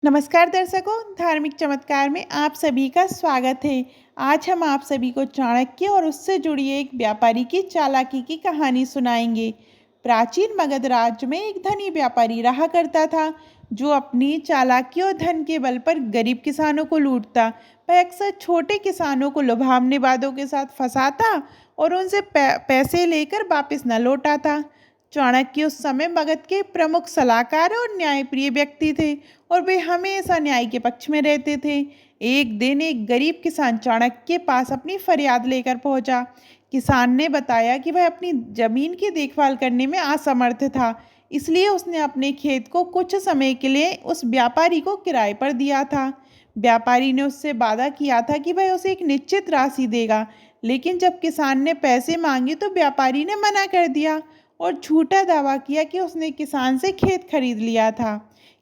नमस्कार दर्शकों, धार्मिक चमत्कार में आप सभी का स्वागत है। आज हम आप सभी को चाणक्य और उससे जुड़ी एक व्यापारी की चालाकी की कहानी सुनाएंगे। प्राचीन मगध राज्य में एक धनी व्यापारी रहा करता था, जो अपनी चालाकी और धन के बल पर गरीब किसानों को लूटता। वह अक्सर छोटे किसानों को लुभावने वादों के साथ फंसाता और उनसे पैसे लेकर वापस न लौटाता। चाणक्य उस समय मगध के प्रमुख सलाहकार और न्यायप्रिय व्यक्ति थे और वे हमेशा न्याय के पक्ष में रहते थे। एक दिन एक गरीब किसान चाणक्य के पास अपनी फरियाद लेकर पहुंचा। किसान ने बताया कि वह अपनी जमीन की देखभाल करने में असमर्थ था, इसलिए उसने अपने खेत को कुछ समय के लिए उस व्यापारी को किराए पर दिया था। व्यापारी ने उससे वादा किया था कि वह उसे एक निश्चित राशि देगा, लेकिन जब किसान ने पैसे मांगे तो व्यापारी ने मना कर दिया और झूठा दावा किया कि उसने किसान से खेत खरीद लिया था।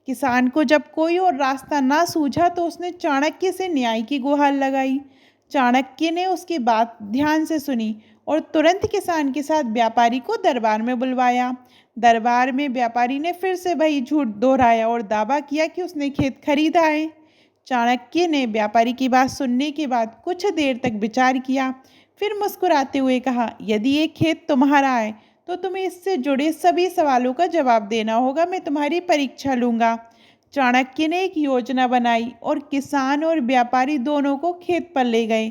किसान को जब कोई और रास्ता ना सूझा तो उसने चाणक्य से न्याय की गुहार लगाई। चाणक्य ने उसकी बात ध्यान से सुनी और तुरंत किसान के साथ व्यापारी को दरबार में बुलवाया। दरबार में व्यापारी ने फिर से वही झूठ दोहराया और दावा किया कि उसने खेत खरीदा है। चाणक्य ने व्यापारी की बात सुनने के बाद कुछ देर तक विचार किया, फिर मुस्कुराते हुए कहा, यदि ये खेत तुम्हारा है तो तुम्हें इससे जुड़े सभी सवालों का जवाब देना होगा। मैं तुम्हारी परीक्षा लूंगा। चाणक्य ने एक योजना बनाई और किसान और व्यापारी दोनों को खेत पर ले गए।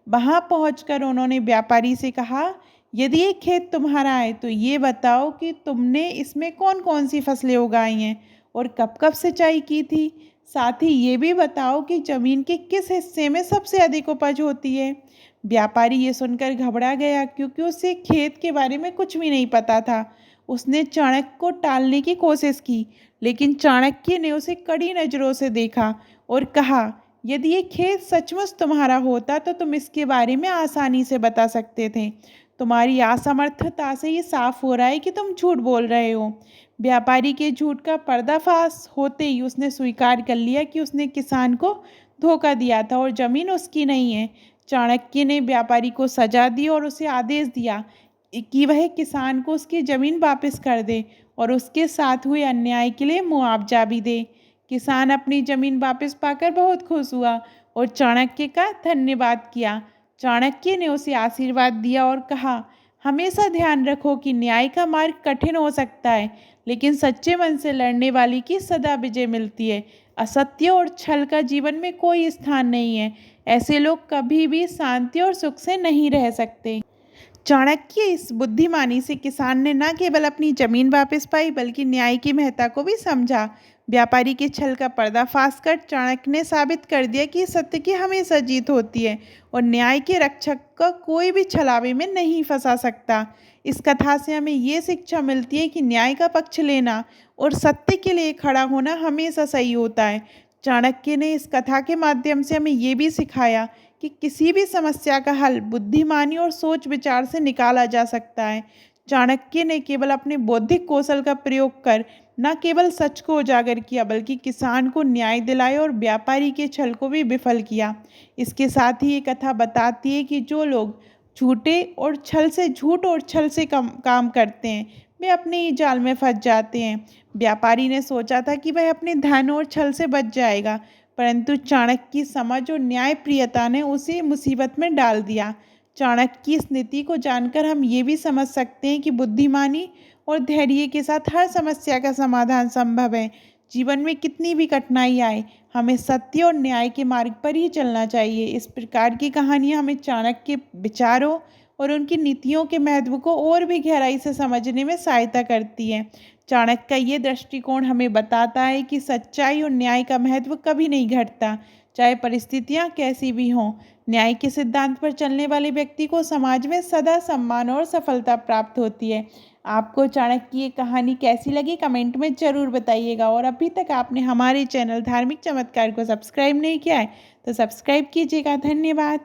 वहां पहुंचकर उन्होंने व्यापारी से कहा, यदि ये खेत तुम्हारा है तो ये बताओ कि तुमने इसमें कौन कौन सी फसलें उगाई हैं और कब कब सिंचाई की थी। साथ ही ये भी बताओ कि जमीन के किस हिस्से में सबसे अधिक उपज होती है। व्यापारी ये सुनकर घबरा गया, क्योंकि उसे खेत के बारे में कुछ भी नहीं पता था। उसने चाणक्य को टालने की कोशिश की, लेकिन चाणक्य ने उसे कड़ी नज़रों से देखा और कहा, यदि ये खेत सचमुच तुम्हारा होता तो तुम इसके बारे में आसानी से बता सकते थे। तुम्हारी असमर्थता से ये साफ हो रहा है कि तुम झूठ बोल रहे हो। व्यापारी के झूठ का पर्दाफाश होते ही उसने स्वीकार कर लिया कि उसने किसान को धोखा दिया था और जमीन उसकी नहीं है। चाणक्य ने व्यापारी को सजा दी और उसे आदेश दिया कि वह किसान को उसकी जमीन वापस कर दे और उसके साथ हुए अन्याय के लिए मुआवजा भी दे। किसान अपनी जमीन वापस पाकर बहुत खुश हुआ और चाणक्य का धन्यवाद किया। चाणक्य ने उसे आशीर्वाद दिया और कहा, हमेशा ध्यान रखो कि न्याय का मार्ग कठिन हो सकता है, लेकिन सच्चे मन से लड़ने वाली की सदा विजय मिलती है। असत्य और छल का जीवन में कोई स्थान नहीं है। ऐसे लोग कभी भी शांति और सुख से नहीं रह सकते। चाणक्य इस बुद्धिमानी से किसान ने न केवल अपनी जमीन वापस पाई, बल्कि न्याय की महत्ता को भी समझा। व्यापारी के छल का पर्दाफाश कर चाणक्य ने साबित कर दिया कि सत्य की हमेशा जीत होती है और न्याय के रक्षक का कोई भी छलावे में नहीं फंसा सकता। इस कथा से हमें ये शिक्षा मिलती है कि न्याय का पक्ष लेना और सत्य के लिए खड़ा होना हमेशा सही होता है। चाणक्य ने इस कथा के माध्यम से हमें ये भी सिखाया कि किसी भी समस्या का हल बुद्धिमानी और सोच विचार से निकाला जा सकता है। चाणक्य ने केवल अपने बौद्धिक कौशल का प्रयोग कर न केवल सच को उजागर किया, बल्कि किसान को न्याय दिलाया और व्यापारी के छल को भी विफल किया। इसके साथ ही ये कथा बताती है कि जो लोग झूठ और छल से काम करते हैं, वे अपने ही जाल में फंस जाते हैं। व्यापारी ने सोचा था कि वह अपने धन और छल से बच जाएगा, परंतु चाणक्य की समझ और न्यायप्रियता ने उसे मुसीबत में डाल दिया। चाणक्य की इस नीति को जानकर हम ये भी समझ सकते हैं कि बुद्धिमानी और धैर्य के साथ हर समस्या का समाधान संभव है। जीवन में कितनी भी कठिनाई आए, हमें सत्य और न्याय के मार्ग पर ही चलना चाहिए। इस प्रकार की कहानियाँ हमें चाणक्य के विचारों और उनकी नीतियों के महत्व को और भी गहराई से समझने में सहायता करती है। चाणक्य का ये दृष्टिकोण हमें बताता है कि सच्चाई और न्याय का महत्व कभी नहीं घटता, चाहे परिस्थितियाँ कैसी भी हों। न्याय के सिद्धांत पर चलने वाले व्यक्ति को समाज में सदा सम्मान और सफलता प्राप्त होती है। आपको चाणक्य की ये कहानी कैसी लगी, कमेंट में ज़रूर बताइएगा। और अभी तक आपने हमारे चैनल धार्मिक चमत्कार को सब्सक्राइब नहीं किया है तो सब्सक्राइब कीजिएगा। धन्यवाद।